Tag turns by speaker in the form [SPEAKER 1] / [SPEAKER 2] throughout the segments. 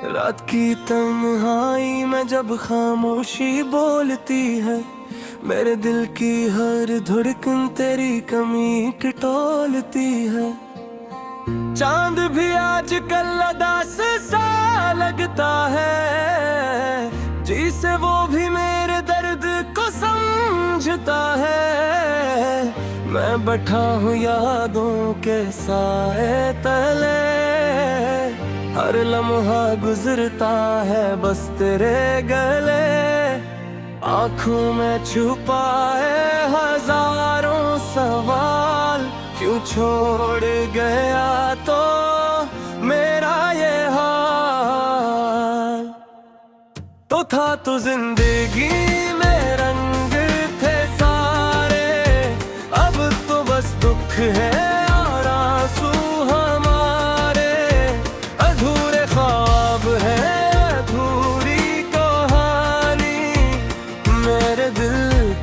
[SPEAKER 1] रात की तन्हाई में जब खामोशी बोलती है, मेरे दिल की हर धड़कन तेरी कमी टटोलती है। चांद भी आजकल उदास सा लगता है, जिसे वो भी मेरे दर्द को समझता है। मैं बैठा हूँ यादों के साए तले, हर लम्हा गुजरता है बस तेरे गले। आँखों में छुपाए हजारों सवाल, क्यों छोड़ गया तो मेरा ये हाल। तो था तो जिंदगी में रंग थे सारे, अब तो बस दुख है और आंसू हमारे। अधूरे ख्वाब है अधूरी कहानी, मेरे दिल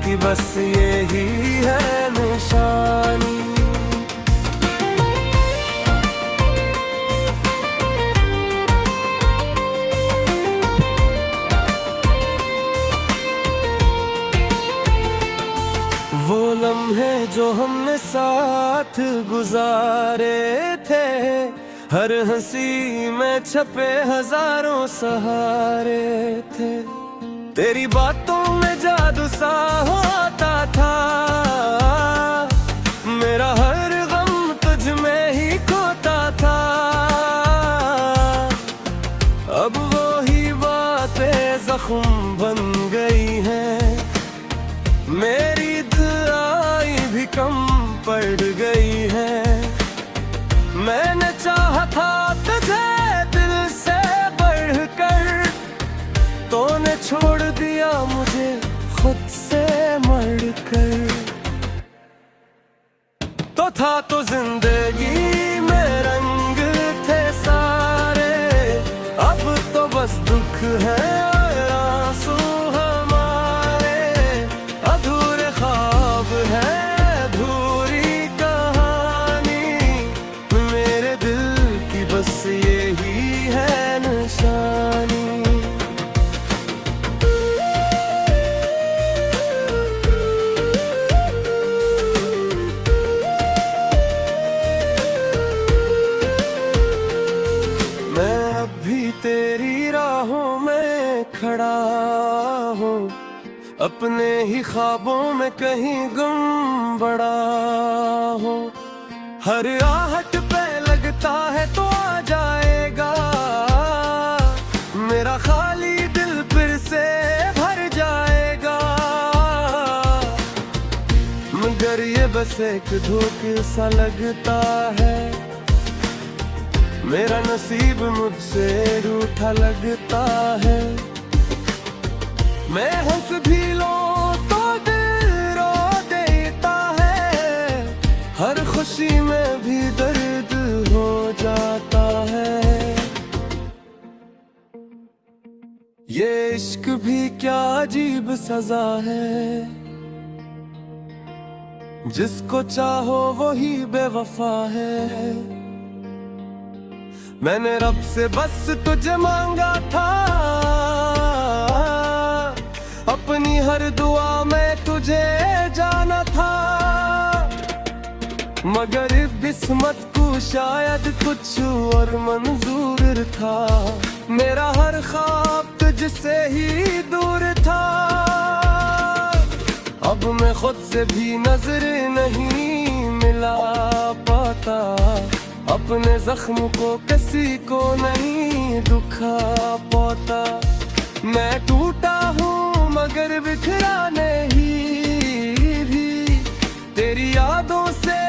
[SPEAKER 1] की बस यही है निशानी। वो लम्हे जो हमने साथ गुजारे थे, हर हंसी में छपे हजारों सहारे थे। तेरी बातों में जादू सा होता था, मेरा हर गम तुझ में ही खोता था। अब वो ही बातें जख्म बन गई हैं, मेरी दुआएं भी कम पड़ गई है। मैंने चाहा था तुझे दिल से बढ़कर, तूने छोड़ दिया मुझे खुद से मरकर। तो था तो जिंदगी में रंग थे सारे, अब तो बस दुख है और आंसू हमारे। अधूरे ख्वाब है अधूरी कहानी, मेरे दिल की बस यही है निशानी। मैं अब भी तेरी राहों में खड़ा हूँ, अपने ही ख्वाबों में कहीं गुम बड़ा हूँ। हर आहट पे लगता है तो आ जाएगा, मेरा खाली दिल फिर से भर जाएगा। मगर ये बस एक धोखे सा लगता है, मेरा नसीब मुझसे रूठा लगता है। मैं हंस भी लूं तो दिल रो देता है, हर खुशी में भी दर्द हो जाता है। ये इश्क भी क्या अजीब सजा है, जिसको चाहो वही बेवफा है। मैंने रब से बस तुझे मांगा था, अपनी हर दुआ में तुझे जाना था। मगर किस्मत को शायद कुछ और मंजूर था, मेरा हर ख्वाब तुझसे ही दूर था। अब मैं खुद से भी नजर नहीं मिला पाता, अपने जख्म को किसी को नहीं दुखा पाता। मैं टूटा हूँ मगर बिखरा नहीं भी, तेरी यादों से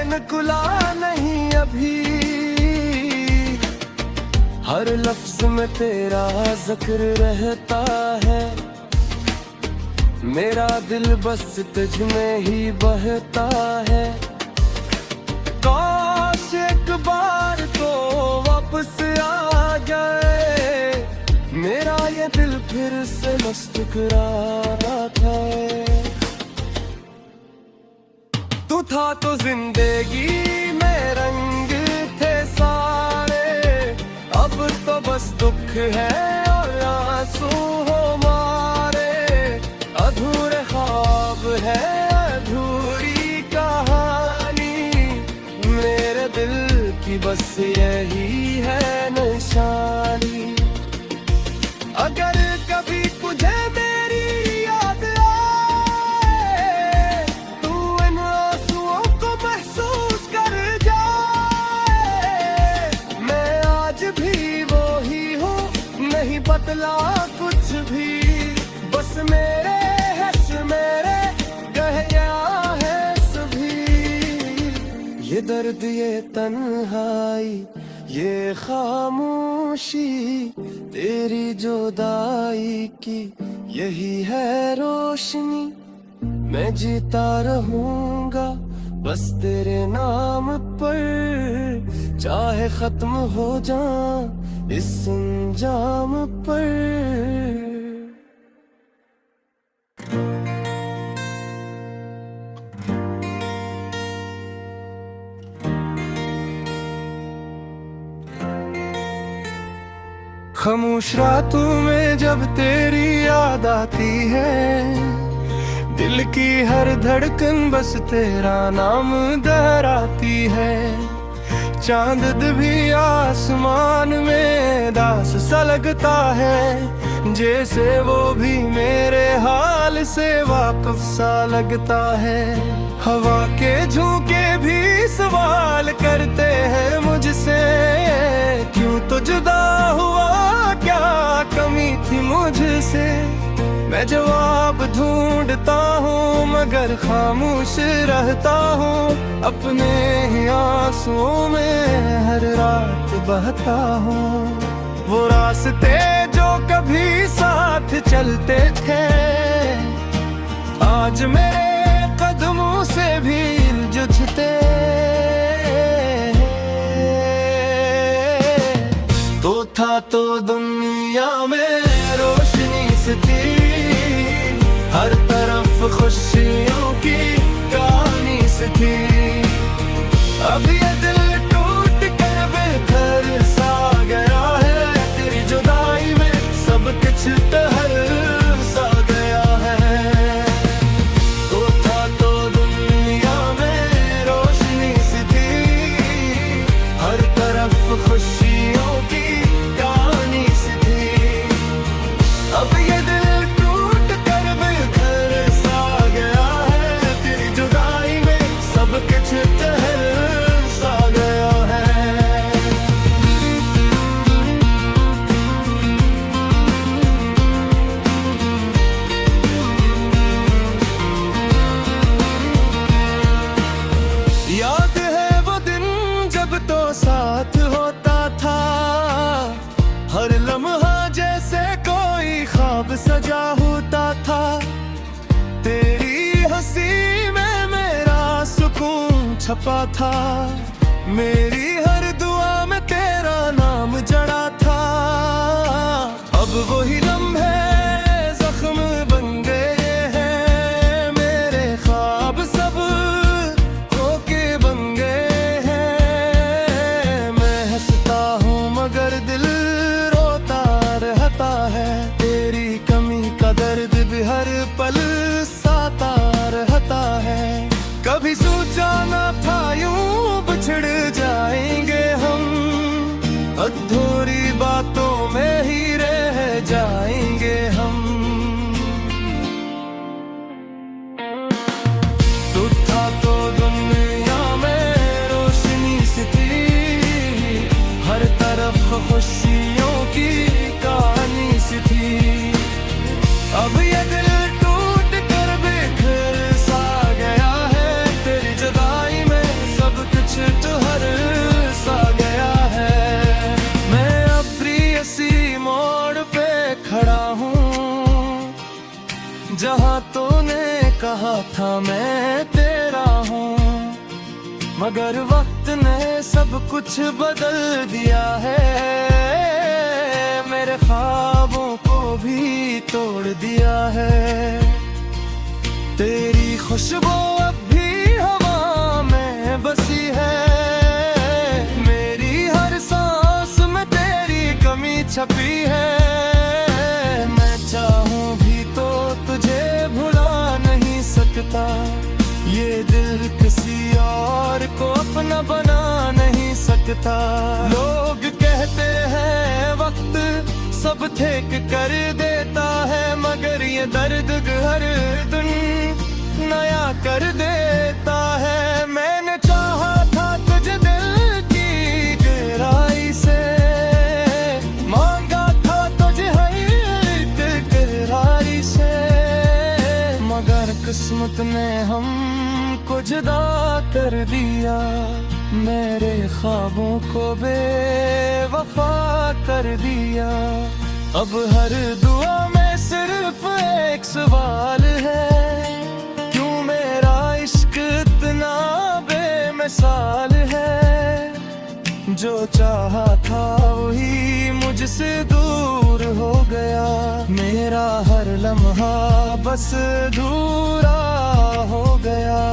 [SPEAKER 1] निकला नहीं अभी। हर लफ्ज में तेरा जिक्र रहता है, मेरा दिल बस तुझ में ही बहता है। काश एक बार तो वापस आ जाए, मेरा ये दिल फिर से मुस्कुरा था। तू था तो जिंदगी में रंग थे सारे, अब तो बस दुख है और आंसू हमारे, अधूरे ख्वाब है अधूरी कहानी, मेरे दिल की बस यही है निशानी। अगर कभी तुझे मेरी याद आए, तू इन आंसुओं को महसूस कर जाए, मैं आज भी वो ही हूँ, नहीं बदला कुछ भी, बस मेरे मेरे गया है सभी। ये दर्द ये तन्हाई ये खामोशी, तेरी जुदाई की यही है रोशनी, मैं जीता रहूंगा बस तेरे नाम पर, चाहे खत्म हो जाऊं इस अंजाम पर। खामोश रातों में जब तेरी याद आती है, दिल की हर धड़कन बस तेरा नाम दोहराती है, चांद भी आसमान में दास सा लगता है, जैसे वो भी मेरे हाल से वाकिफ सा लगता है, हवा के झोंके भी सवाल करते हैं मुझसे, क्यों तो जुदा हुआ क्या कमी थी मुझसे, मैं जवाब ढूंढता हूँ मगर खामोश रहता हूँ, अपने ही आंसुओं में हर रात बहता हूँ, वो रास्ते जो कभी साथ चलते थे आज मेरे कदमों से भी जुझते, तो था तो दुनिया में रोशनी सी थी, हर तरफ खुशियों की कहानी सी थी, अब ये दिल टूट कर बेघर सा गया है, तेरी जुदाई में सब कुछ तहर सा गया है, तो था तो दुनिया में रोशनी सी थी, हर तरफ खुशियों की कहानी सी थी, अब ये दिल टूट कर बेघर सा गया है, तेरी जुदाई में सब कुछ तहर सा गया है। याद है वो दिन जब तो साथ होता था, हर लम्हा जैसे कोई ख्वाब सजा होता था, तेरी हंसी में मेरा सुकून छपा था, मेरी हर दुआ में तेरा नाम जड़ा था, अब वही लम्हे जख्म बन गए हैं, मेरे ख्वाब सब होके बन गए हैं, मैं हंसता हूँ मगर दिल रोता रहता है, तेरी कमी का दर्द भी हर पल साता रहता है, कभी सोचा ना था यूं बिछड़ जाएंगे हम, अधूरी बातों में ही रह जाएंगे हम, तो था तो दुनिया में रोशनी सी थी, हर तरफ खुशियों की कहानी सी थी, अब ये दिल टूट कर बेघर सा गया है, तेरी जुदाई में सब कुछ तुहर सा गया है, मैं अब प्रियसी मोड़ पे खड़ा हूँ, जहाँ तूने कहा था मैं तेरा हूँ, मगर वक्त ने सब कुछ बदल दिया है, मेरे ख्वाबों को भी तोड़ दिया है, तेरी खुशबू अब भी हवा में बसी है, मेरी हर सांस में तेरी कमी न बना नहीं सकता। लोग कहते हैं वक्त सब ठीक कर देता है, मगर ये दर्द हर दिन नया कर देता है। मैंने चाहा था तुझे दिल की गहराई से, मांगा था तुझे हर एक गहराई से, मगर किस्मत ने हमको जुदा कर दिया। मेरे ख्वाबों को बेवफा कर दिया। अब हर दुआ में सिर्फ एक सवाल है, क्यों मेरा इश्क इतना बेमिसाल है। जो चाहा था वही मुझसे दूर हो गया, मेरा हर लम्हा बस अधूरा हो गया।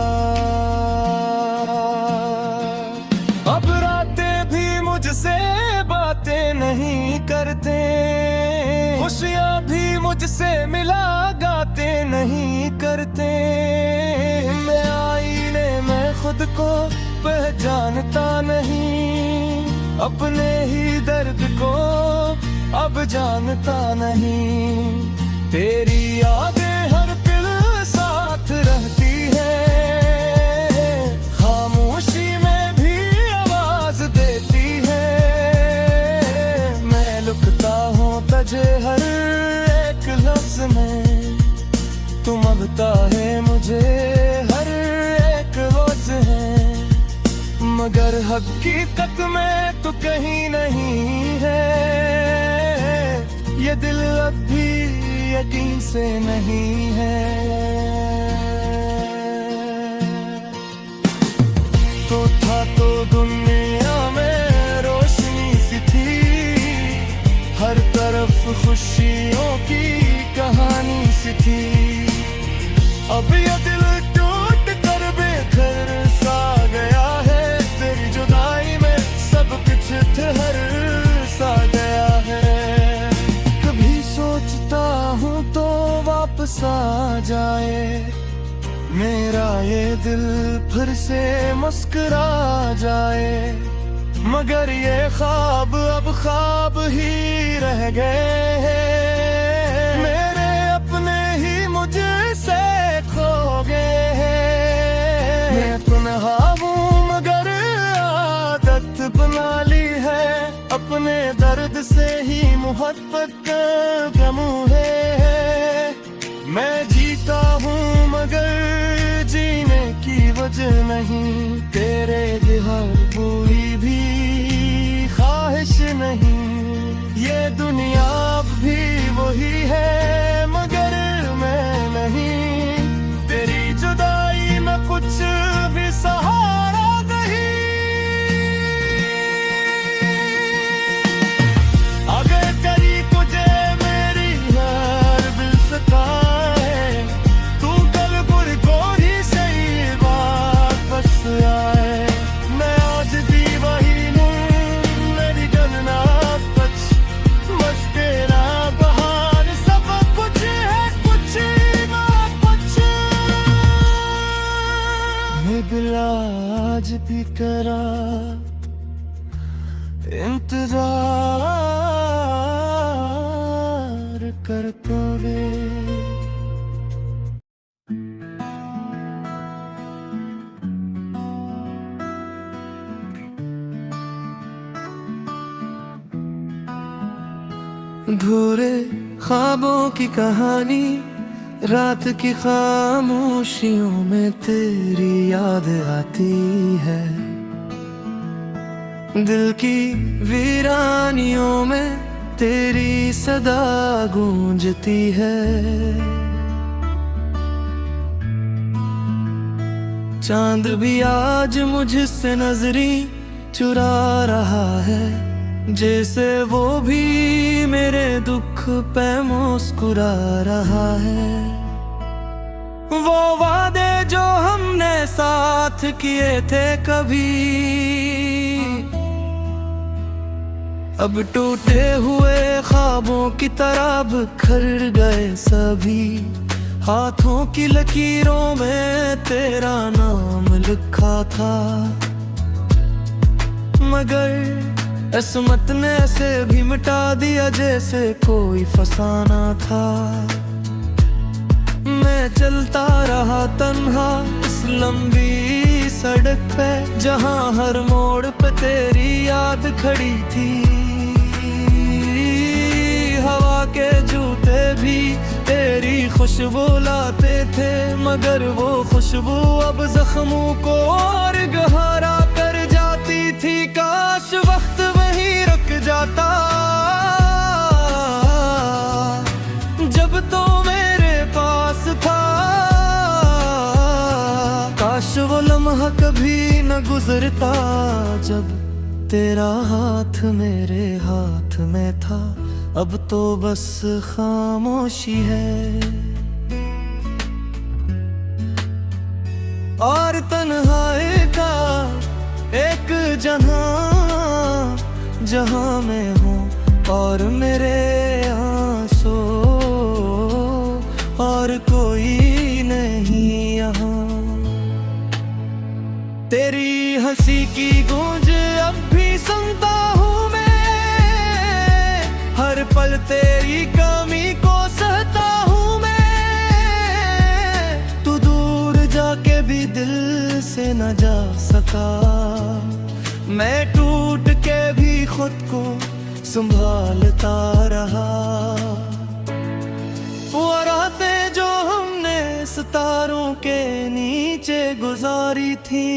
[SPEAKER 1] अब रातें भी मुझसे बातें नहीं करते, खुशियाँ भी मुझसे मिला गाते नहीं करते। मैं आईने में खुद को पहचानता नहीं, अपने ही दर्द को अब जानता नहीं। तेरी यादें हर पल साथ रहती है, खामोशी में भी आवाज देती है। मैं लुकता हूँ तुझे हर एक लफ्ज में, तुम अब ताहे मुझे हर एक रोज है, मगर हकीकत में तो कहीं नहीं है। ये दिल अब भी यकीन से नहीं है। तो था तो दुनिया में रोशनी सी थी, हर तरफ खुशियों की कहानी सी थी। अब ये दिल टूट कर बेघर सा गया है, तेरी जुदाई में सब कुछ ठहर सा गया है। कभी सोचता हूँ तो वापस आ जाए, मेरा ये दिल फिर से मुस्कुरा जाए, मगर ये ख्वाब अब ख्वाब ही रह गए हैं। मेरे अपने ही मुझसे खो गए हैं। मैं तन्हा हूँ मगर आदत बना ली है, अपने दर्द से ही मोहब्बत का गम है। मैं जीता हूँ मगर जीने की वजह नहीं, तेरे बिहार पूरी भी ख्वाहिश नहीं। ये दुनिया अब भी वही है मगर मैं नहीं, तेरी जुदाई में कुछ भी सहारा नहीं। अगर करी तुझे मेरी हर दिल सता है, तू कल बुर को ही सही वापस आए। मैं आज भी वही हूँ, मेरी गलना बस तेरा बहार सब कुछ है, कुछ वापस। मैं दिल आज भी करा इंतजार कर पावे। अधूरे ख्वाबों की कहानी, रात की खामोशियों में तेरी याद आती है। दिल की वीरानियों में तेरी सदा गूंजती है। चांद भी आज मुझसे नजरी चुरा रहा है, जैसे वो भी मेरे दुख पे मुस्कुरा रहा है। वो वादे जो हमने साथ किए थे कभी, अब टूटे हुए ख्वाबों की तरह बिखर गए सभी। हाथों की लकीरों में तेरा नाम लिखा था,
[SPEAKER 2] मगर किस्मत ने ऐसे भी मिटा दिया जैसे कोई फसाना था। मैं चलता रहा तन्हा इस लंबी सड़क पे, जहां हर मोड़ पे तेरी याद खड़ी थी। हवा के जूते भी तेरी खुशबू लाते थे, मगर वो खुशबू अब जख्मों को और गहरा कर जाती थी। काश वक्त वहीं रुक जाता जब तो मेरे पास था। काश वो लम्हा कभी न गुजरता जब तेरा हाथ मेरे हाथ में था। अब तो बस खामोशी है और तन्हाई का एक जहां मैं हूँ और मेरे आंसू और कोई नहीं यहाँ। तेरी हंसी की गूंज अब भी सुनता हूँ मैं, हर पल तेरी कमी को सहता हूँ मैं। तू दूर जाके भी दिल से न जा सका, मैं टूट के भी खुद को संभालता रहा। वो रातें जो हमने सितारों के नीचे गुजारी थी,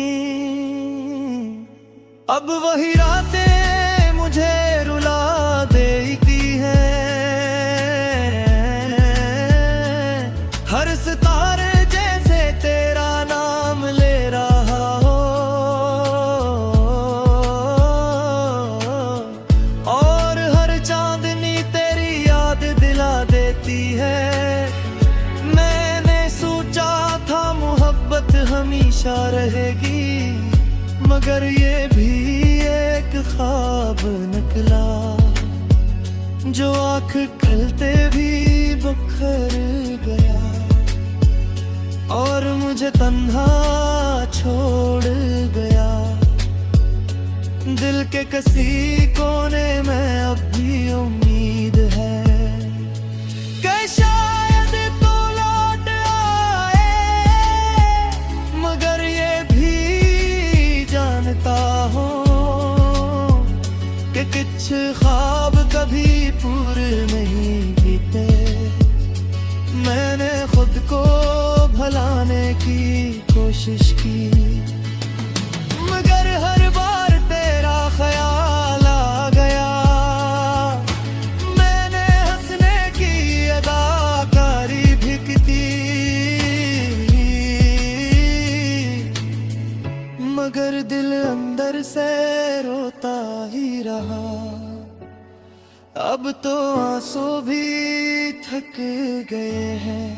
[SPEAKER 2] अब वही रातें मुझे रुला देती हैं। हर सितारे जैसे तेरा नाम ले रहा हो और हर चांदनी तेरी याद दिला देती है। मैंने सोचा था मोहब्बत हमेशा रहेगी, मगर ये भी एक ख्वाब निकला जो आँख खुलते भी बिखर गया और मुझे तन्हा छोड़ गया। दिल के किसी कोने में अब भी उम्मीद है कि शायद तो लौट आए, मगर ये भी जानता हूँ कि कुछ ख्वाब कभी पूरे नहीं बीते। मैंने खुद को भुलाने की कोशिश की, मगर हर बार तेरा ख्याल आ गया। मैंने हंसने की अदाकारी भी की, मगर दिल अंदर से रोता ही रहा। अब तो आंसू भी थक गए हैं,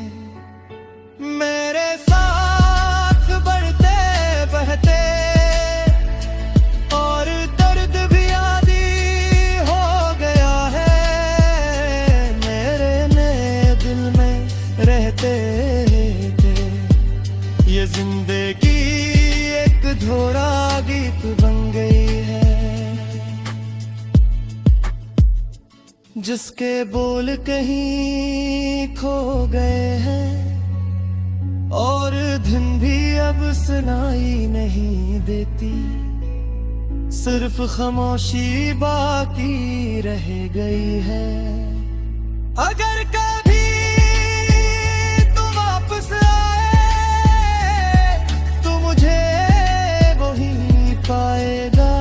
[SPEAKER 2] मेरे साथ बढ़ते बहते और दर्द भी आदी हो गया है। मेरे नए दिल में रहते थे, ये जिंदगी एक धोरा गीत बन गई है, जिसके बोल कहीं खो गए हैं और धुन भी अब सुनाई नहीं देती। सिर्फ खामोशी बाकी रह गई है। अगर कभी तू वापस आए तो मुझे वहीं पाएगा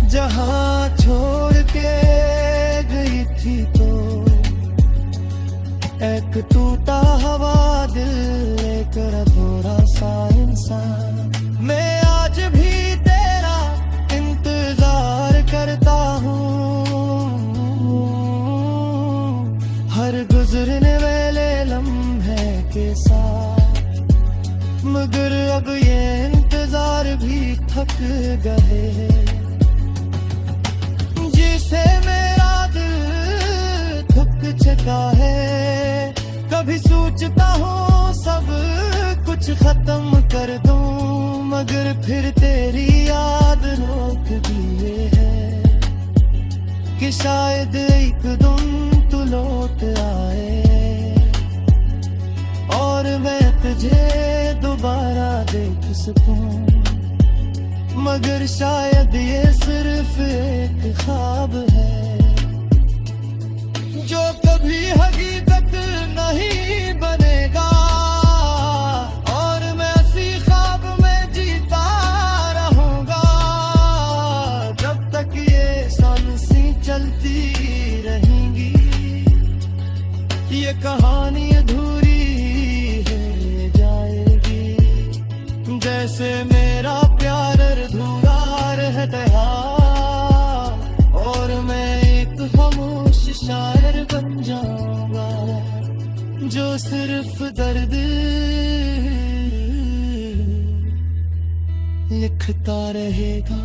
[SPEAKER 2] जहां छोड़ के गई थी। तो एक टूटा हवा दिल लेकर थोड़ा सा इंसान, मैं आज भी तेरा इंतजार करता हूँ। हर गुजरने वाले लम्हे के साथ, मगर अब ये इंतजार भी थक गए। जिसे मेरा दिल थक चुका है, कभी सोचता हूँ सब कुछ खत्म कर दूं, मगर फिर तेरी याद रोक शायद एक दिन तू लौट आए और मैं तुझे दोबारा देख सकूं, मगर शायद ये सिर्फ एक ख्वाब है जो कभी हकीकत नहीं बनेगा। और मैं इसी ख्वाब में जीता रहूंगा जब तक ये सांसें चलती रहेंगी। ये कहानी अधूरी है जाएगी, जैसे मेरा प्यार अधूरा रहता है और मैं एक खामोश शायर बन जाऊंगा जो सिर्फ दर्द लिखता रहेगा।